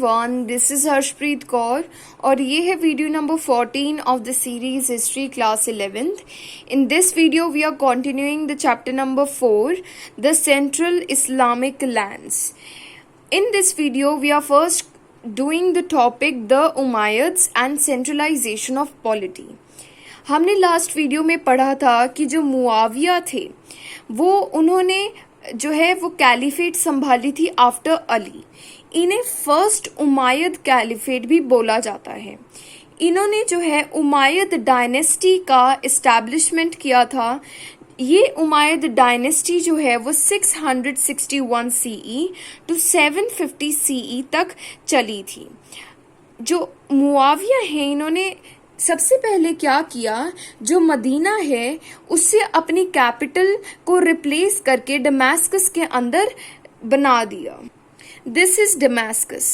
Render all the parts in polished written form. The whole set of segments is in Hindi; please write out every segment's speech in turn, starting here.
Everyone, this is Harshpreet Kaur और ये है video number 14 of the series history class 11th. In this video we are continuing the chapter number 4, the Central Islamic Lands. In this video we are first doing the topic the Umayyads and centralization of polity. हमने लास्ट वीडियो में पढ़ा था कि जो मुआविया थे वो उन्होंने जो है वो कैलिफेट संभाली थी आफ्टर अली. इन्हें फर्स्ट उमायद कैलिफेट भी बोला जाता है. इन्होंने जो है उमायद डायनेस्टी का इस्टेब्लिशमेंट किया था. ये उमायद डायनेस्टी जो है वो 661 सीई टू 750 सीई तक चली थी. जो मुआविया है इन्होंने सबसे पहले क्या किया, जो मदीना है उससे अपनी कैपिटल को रिप्लेस करके डमास्कस के अंदर बना दिया. This is Damascus.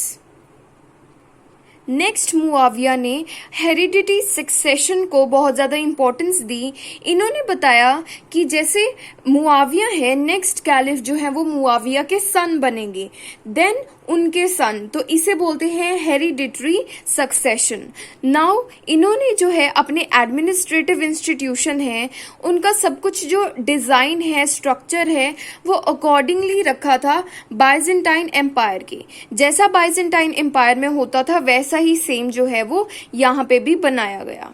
Next Muawiya ने हेरिडिटी सक्सेशन को बहुत ज़्यादा इम्पोर्टेंस दी. इन्होंने बताया कि जैसे मुआविया है, नेक्स्ट कैलिफ जो है वो मुआविया के सन बनेंगे, देन उनके सन, तो इसे बोलते हैं हेरिडिटरी सक्सेशन. नाउ इन्होंने जो है अपने एडमिनिस्ट्रेटिव इंस्टीट्यूशन है उनका सब कुछ जो डिज़ाइन है, स्ट्रक्चर है, वो अकॉर्डिंगली रखा था बाइजेंटाइन एम्पायर के. जैसा बाइजेंटाइन एम्पायर में होता था वैसा ही सेम जो है वो यहाँ पे भी बनाया गया.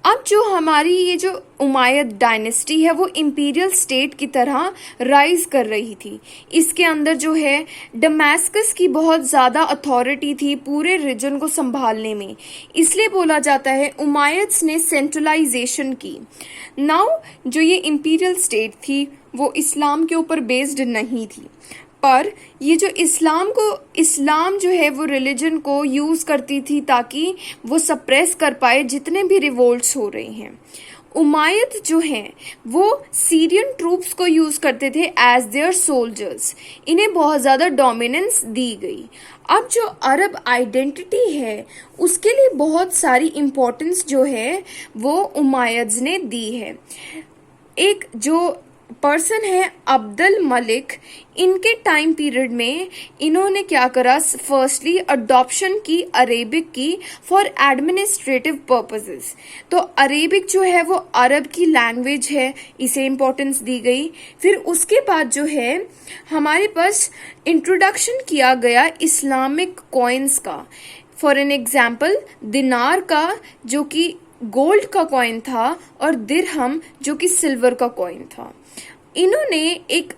अब जो हमारी ये जो उमायद डायनेस्टी है वो इंपीरियल स्टेट की तरह राइज कर रही थी. इसके अंदर जो है डमास्कस की बहुत ज़्यादा अथॉरिटी थी पूरे रीजन को संभालने में, इसलिए बोला जाता है उमायद्स ने सेंट्रलाइजेशन की. नाउ जो ये इंपीरियल स्टेट थी वो इस्लाम के ऊपर बेस्ड नहीं थी, पर ये जो इस्लाम जो है वो रिलीजन को यूज़ करती थी ताकि वो सप्रेस कर पाए जितने भी रिवोल्ट्स हो रही हैं. उमायद जो हैं वो सीरियन ट्रूप्स को यूज़ करते थे एज देयर सोल्जर्स. इन्हें बहुत ज़्यादा डोमिनेंस दी गई. अब जो अरब आइडेंटिटी है उसके लिए बहुत सारी इम्पोर्टेंस जो है वो उमायद्स ने दी है. एक जो पर्सन है अब्दुल मलिक, इनके टाइम पीरियड में इन्होंने क्या करा, फर्स्टली अडॉप्शन की अरेबिक की फॉर एडमिनिस्ट्रेटिव पर्पसेस. तो अरेबिक जो है वो अरब की लैंग्वेज है, इसे इम्पोर्टेंस दी गई. फिर उसके बाद जो है हमारे पास इंट्रोडक्शन किया गया इस्लामिक कॉइन्स का. फॉर एन एग्जाम्पल दिनार का जो कि गोल्ड का कॉइन था और दिरहम जो कि सिल्वर का कॉइन था. इन्होंने एक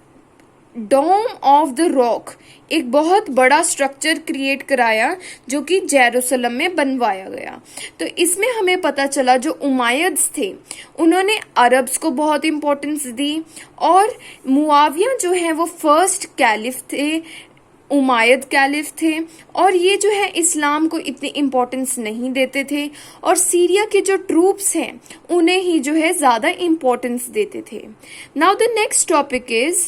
डोम ऑफ द रॉक, एक बहुत बड़ा स्ट्रक्चर क्रिएट कराया जो कि जेरूसलम में बनवाया गया. तो इसमें हमें पता चला जो उमायद्स थे उन्होंने अरब्स को बहुत इम्पोर्टेंस दी और मुआविया जो है वो फर्स्ट कैलिफ थे, उमायद कैलिफ थे, और ये जो है इस्लाम को इतनी इम्पोर्टेंस नहीं देते थे और सीरिया के जो ट्रूप्स हैं उन्हें ही जो है ज़्यादा इम्पोर्टेंस देते थे. Now the next topic is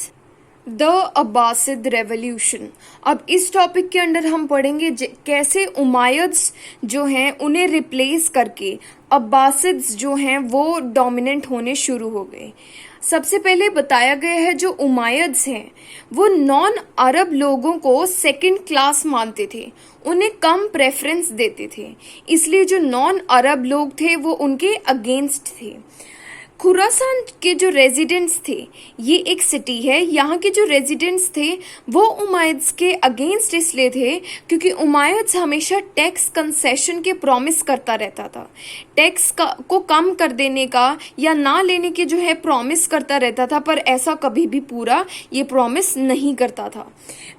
the Abbasid revolution. अब इस टॉपिक के अंदर हम पढ़ेंगे कैसे उमायद्स जो हैं उन्हें रिप्लेस करके अब्बासिद्स जो हैं वो डोमिनेंट होने शुरू हो गए. सबसे पहले बताया गया है जो उमायद्स हैं वो नॉन अरब लोगों को सेकंड क्लास मानते थे, उन्हें कम प्रेफरेंस देते थे, इसलिए जो नॉन अरब लोग थे वो उनके अगेंस्ट थे. खुरासान के जो रेजिडेंट्स थे, ये एक सिटी है, यहाँ के जो रेजिडेंट्स थे वो उमायद्स के अगेंस्ट इसलिए थे क्योंकि उमायद्स हमेशा टैक्स कंसेशन के प्रॉमिस करता रहता था. टैक्स को कम कर देने का या ना लेने के जो है प्रॉमिस करता रहता था, पर ऐसा कभी भी पूरा ये प्रॉमिस नहीं करता था.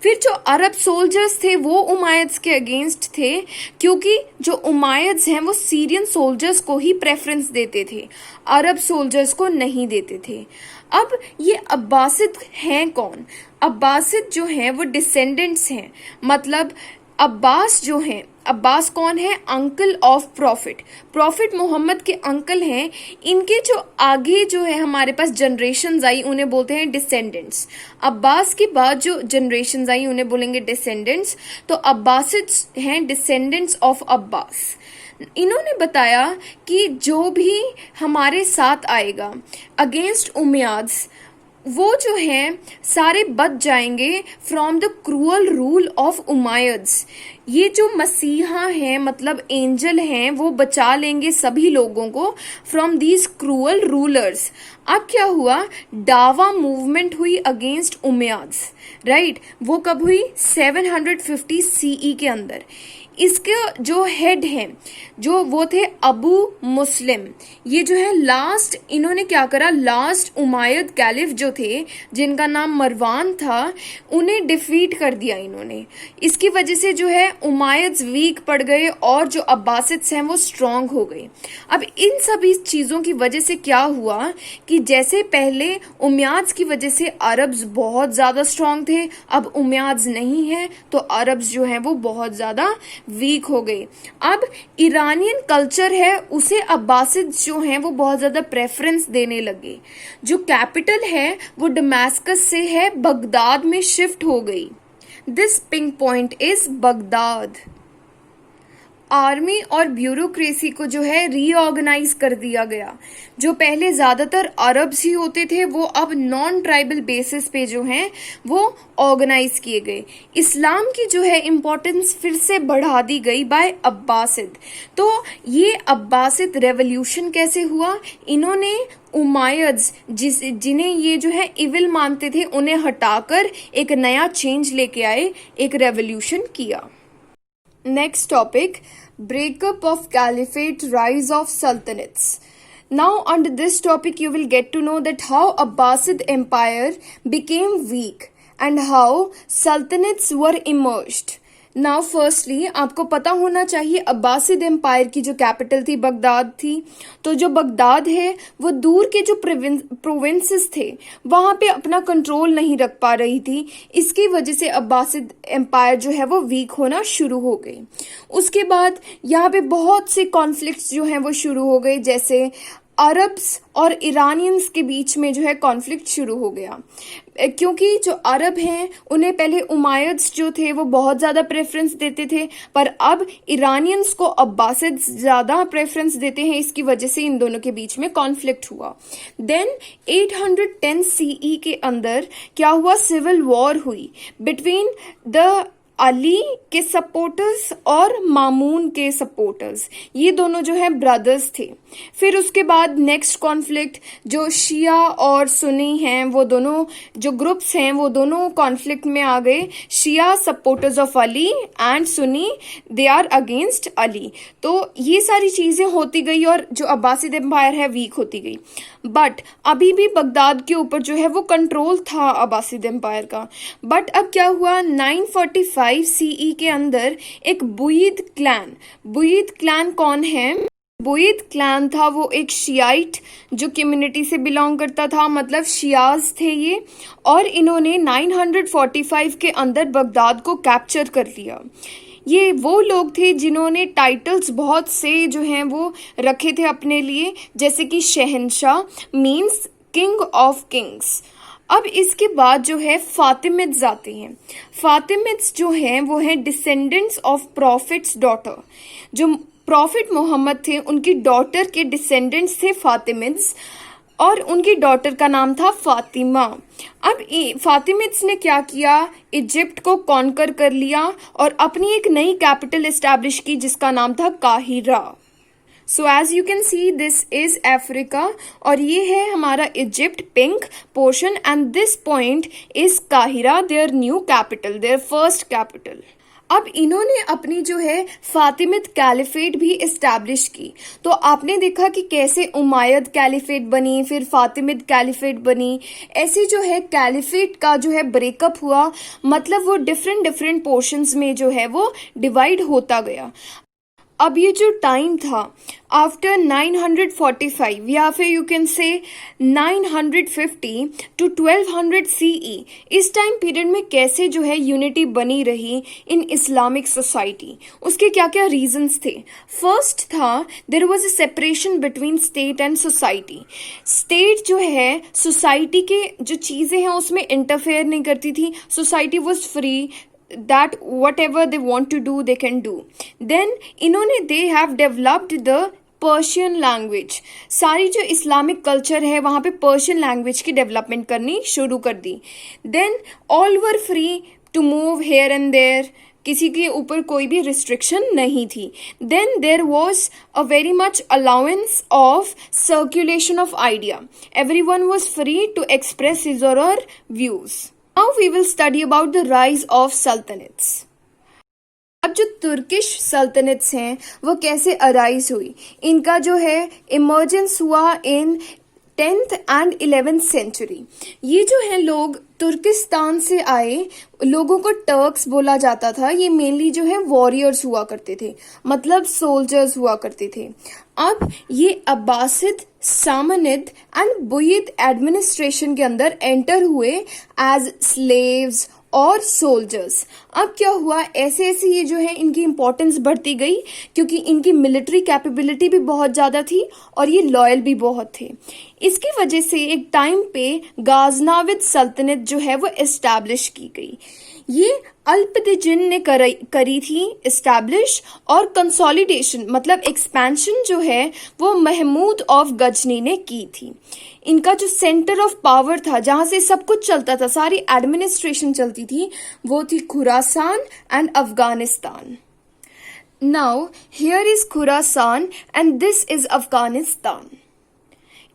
फिर जो अरब सोल्जर्स थे वो उमायद्स के अगेंस्ट थे क्योंकि जो उमायद्स हैं वो सीरियन सोल्जर्स को ही प्रेफरेंस देते थे, अरब सोल्जर्स को नहीं देते थे. अब ये अब्बासिद हैं कौन? अब्बासिद जो हैं वो डिसेंडेंट्स हैं, मतलब अब्बास जो हैं, अब्बास कौन है? अंकल ऑफ प्रॉफिट मोहम्मद के अंकल हैं. इनके जो आगे जो है हमारे पास जनरेशन्स आई उन्हें बोलते हैं डिसेंडेंट्स. अब्बास के बाद जो जनरेशन्स आई उन्हें बोलेंगे डिसेंडेंट्स. तो अब्बासिड्स हैं डिसेंडेंट्स ऑफ अब्बास. इन्होंने बताया कि जो भी हमारे साथ आएगा अगेंस्ट उमैयाद्स वो जो हैं सारे बच जाएंगे from the cruel rule of Umayyads. ये जो मसीहा हैं मतलब एंजल हैं वो बचा लेंगे सभी लोगों को फ्रॉम दीज क्रूअल रूलर्स। अब क्या हुआ, दावा मूवमेंट हुई अगेंस्ट उमैयाद्स, राइट। वो कब हुई, 750 सीई के अंदर। इसके जो हेड हैं जो वो थे अबू मुस्लिम, ये जो है लास्ट, इन्होंने क्या करा, लास्ट उमायद कैलिफ जो थे जिनका नाम मरवान था उन्हें डिफीट कर दिया इन्होंने। इसकी वजह से जो है उमायद्स वीक पड़ गए और जो अब्बासिद्स हैं वो स्ट्रांग हो गए। अब इन सभी चीज़ों की वजह से क्या हुआ कि जैसे पहले उमैयाद्स की वजह से अरब्स बहुत ज़्यादा स्ट्रांग थे, अब उमैयाद्स नहीं है तो अरब्स जो है वो बहुत ज़्यादा वीक हो गए। अब ईरानियन कल्चर है उसे अब्बासिद जो हैं वो बहुत ज्यादा प्रेफरेंस देने लगे। जो कैपिटल है वो दमास्कस से है बगदाद में शिफ्ट हो गई। This pink point is Baghdad. Army और ब्यूरोक्रेसी को जो है रीऑर्गेनाइज कर दिया गया। जो पहले ज्यादातर अरब्स ही होते थे वो अब नॉन ट्राइबल बेसिस पे जो हैं वो ऑर्गेनाइज किए गए। इस्लाम की जो है इम्पोर्टेंस फिर से बढ़ा दी गई बाय अब्बासिद। तो ये अब्बासिद रेवोल्यूशन कैसे हुआ, इन्होंने उमायद्स जिन्हें ये जो है इविल मानते थे उन्हें हटाकर एक नया चेंज लेके आए, एक रेवोल्यूशन किया। Next topic, breakup of caliphate, rise of sultanates. Now under this topic you will get to know that how Abbasid empire became weak and how sultanates were emerged. Now firstly आपको पता होना चाहिए अब्बासिद एम्पायर की जो कैपिटल थी बगदाद थी। तो जो बगदाद है वो दूर के जो प्रोविंसेस थे वहां पे अपना कंट्रोल नहीं रख पा रही थी। इसकी वजह से अब्बासिद एम्पायर जो है वो वीक होना शुरू हो गई। उसके बाद यहाँ पे बहुत से कॉन्फ्लिक्ट्स जो हैं वो शुरू हो गए, जैसे अरब्स और ईरानियंस के बीच में जो है कॉन्फ्लिक्ट शुरू हो गया। क्योंकि जो अरब हैं उन्हें पहले उमायद्स जो थे वो बहुत ज़्यादा प्रेफरेंस देते थे, पर अब ईरानियंस को अब्बासिद्स ज़्यादा प्रेफरेंस देते हैं। इसकी वजह से इन दोनों के बीच में कॉन्फ्लिक्ट हुआ। देन 810 सीई के अंदर क्या हुआ, सिविल वॉर हुई बिटवीन द अली के सपोर्टर्स और मामून के सपोर्टर्स। ये दोनों जो है ब्रदर्स थे। फिर उसके बाद नेक्स्ट कॉन्फ्लिक्ट जो शिया और सुन्नी हैं वो दोनों जो ग्रुप्स हैं वो दोनों कॉन्फ्लिक्ट में आ गए। Shia supporters of Ali and Sunni they are against Ali. तो ये सारी चीजें होती गई और जो अब्बासिद एम्पायर है वीक होती गई। बट अभी भी बगदाद के ऊपर जो है वो कंट्रोल था अब्बासिद एम्पायर का। बट अब क्या हुआ, 945 सीई के अंदर एक बुयीद क्लैन कौन है, बुयीद क्लैन था वो एक शियाइट जो कम्युनिटी से बिलोंग करता था, मतलब शियाज थे ये। और इन्होंने 945 के अंदर बगदाद को कैप्चर कर लिया। ये वो लोग थे जिन्होंने टाइटल्स बहुत से जो हैं वो रखे थे अपने लिए, जैसे कि शहंशाह मीन्स किंग ऑफ किंग्स। अब इसके बाद जो है फातिमिड्स आते हैं। फातिमिड्स जो हैं वो हैं डिसेंडेंट्स ऑफ प्रॉफिट्स डॉटर। जो प्रॉफिट मोहम्मद थे उनकी डॉटर के डिसेंडेंट्स थे फातिमिड्स और उनकी डॉटर का नाम था फातिमा। अब फातिमिड्स ने क्या किया, इजिप्ट को कॉन्कर कर लिया और अपनी एक नई कैपिटल एस्टैब्लिश की जिसका नाम था काहिरा। So as you can see this is Africa और ये है हमारा Egypt pink portion and this point is काहिरा, their new capital, their first capital. अब इन्होंने अपनी जो है फातिमिद कैलिफेट भी इस्टेब्लिश की। तो आपने देखा कि कैसे उमायद कैलिफेट बनी, फिर फातिमिद कैलिफेट बनी। ऐसे जो है कैलिफेट का जो है ब्रेकअप हुआ, मतलब वो डिफरेंट पोर्शंस में जो है वो डिवाइड होता गया। अब ये जो टाइम था आफ्टर 945 या फिर you can say 950 to 1200 CE, इस टाइम पीरियड में कैसे जो है यूनिटी बनी रही इन इस्लामिक सोसाइटी, उसके क्या क्या रीजंस थे। फर्स्ट था there was a separation between state and society. State जो है सोसाइटी के जो चीजें हैं उसमें इंटरफेयर नहीं करती थी, society was free that whatever they want to do they can do. Then इन्होंने they have developed the Persian language, सारी जो इस्लामिक कल्चर है वहाँ पे पर्शियन लैंग्वेज की डेवलपमेंट करनी शुरू कर दी। Then all were free to move here and there, किसी के ऊपर कोई भी रिस्ट्रिक्शन नहीं थी। Then there was a very much allowance of circulation of idea, every one was free to express his or her views. Now we will study about the rise of sultanates. अब जो तुर्किश सल्तनट्स हैं वो कैसे अराइज हुई, इनका जो है इमर्जेंस हुआ इन 10th and 11th सेंचुरी। ये जो है लोग तुर्किस्तान से आए, लोगों को टर्क्स बोला जाता था। ये मेनली जो है वॉरियर्स हुआ करते थे, मतलब सोल्जर्स हुआ करते थे। अब ये अब्बासिद, सामनिद एंड बुयिद एडमिनिस्ट्रेशन के अंदर एंटर हुए एज स्लेव्स और सोल्जर्स। अब क्या हुआ, ऐसे ऐसे ये जो है इनकी इंपॉर्टेंस बढ़ती गई, क्योंकि इनकी मिलिट्री कैपेबिलिटी भी बहुत ज़्यादा थी और ये लॉयल भी बहुत थे। इसकी वजह से एक टाइम पे गाजनाविद सल्तनत जो है वो एस्टैब्लिश की गई। ये अल्पदिजिन ने करी थी एस्टैब्लिश, और कंसोलिडेशन मतलब एक्सपेंशन जो है वो महमूद ऑफ गजनी ने की थी। इनका जो सेंटर ऑफ पावर था, जहां से सब कुछ चलता था, सारी एडमिनिस्ट्रेशन चलती थी, वो थी Khorasan and Afghanistan. Now here is Khorasan and this is Afghanistan.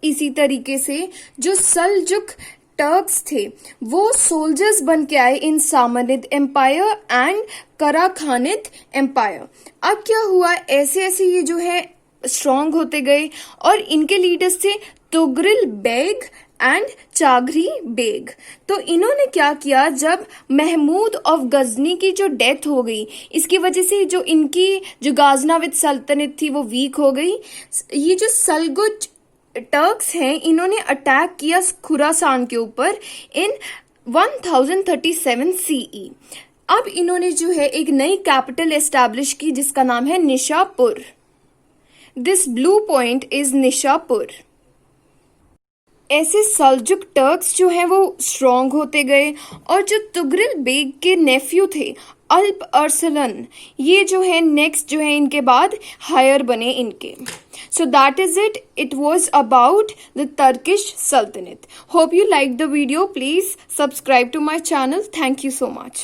इसी तरीके से जो सल्जुक टर्क्स थे वो सोल्जर्स बन के आए इन सामनिद एम्पायर एंड कराखानिद एम्पायर। अब क्या हुआ, ऐसे ऐसे ये जो है स्ट्रांग होते गए, और इनके लीडर्स थे तुगरिल बेग एंड चागरी बेग। तो इन्होंने क्या किया, जब महमूद ऑफ गजनी की जो डेथ हो गई, इसकी वजह से जो इनकी जो गाजनाविद सल्तनत थी वो वीक हो गई। ये जो सलगुज टर्क्स हैं, इन्होंने अटैक किया खुरासान के ऊपर इन 1037 सीई। अब इन्होंने जो है एक नई कैपिटल एस्टैब्लिश की जिसका नाम है Nishapur. This blue point is Nishapur. ऐसे सल्जुक टर्क्स जो हैं वो स्ट्रांग होते गए, और जो तुगरिल बेग के नेफ्यू थे अल्प अरसलन, ये जो है नेक्स्ट जो है इनके बाद हायर बने इनके। So that is it. It was about the Turkish Sultanate. Hope you liked the video. Please subscribe to my channel. Thank you so much.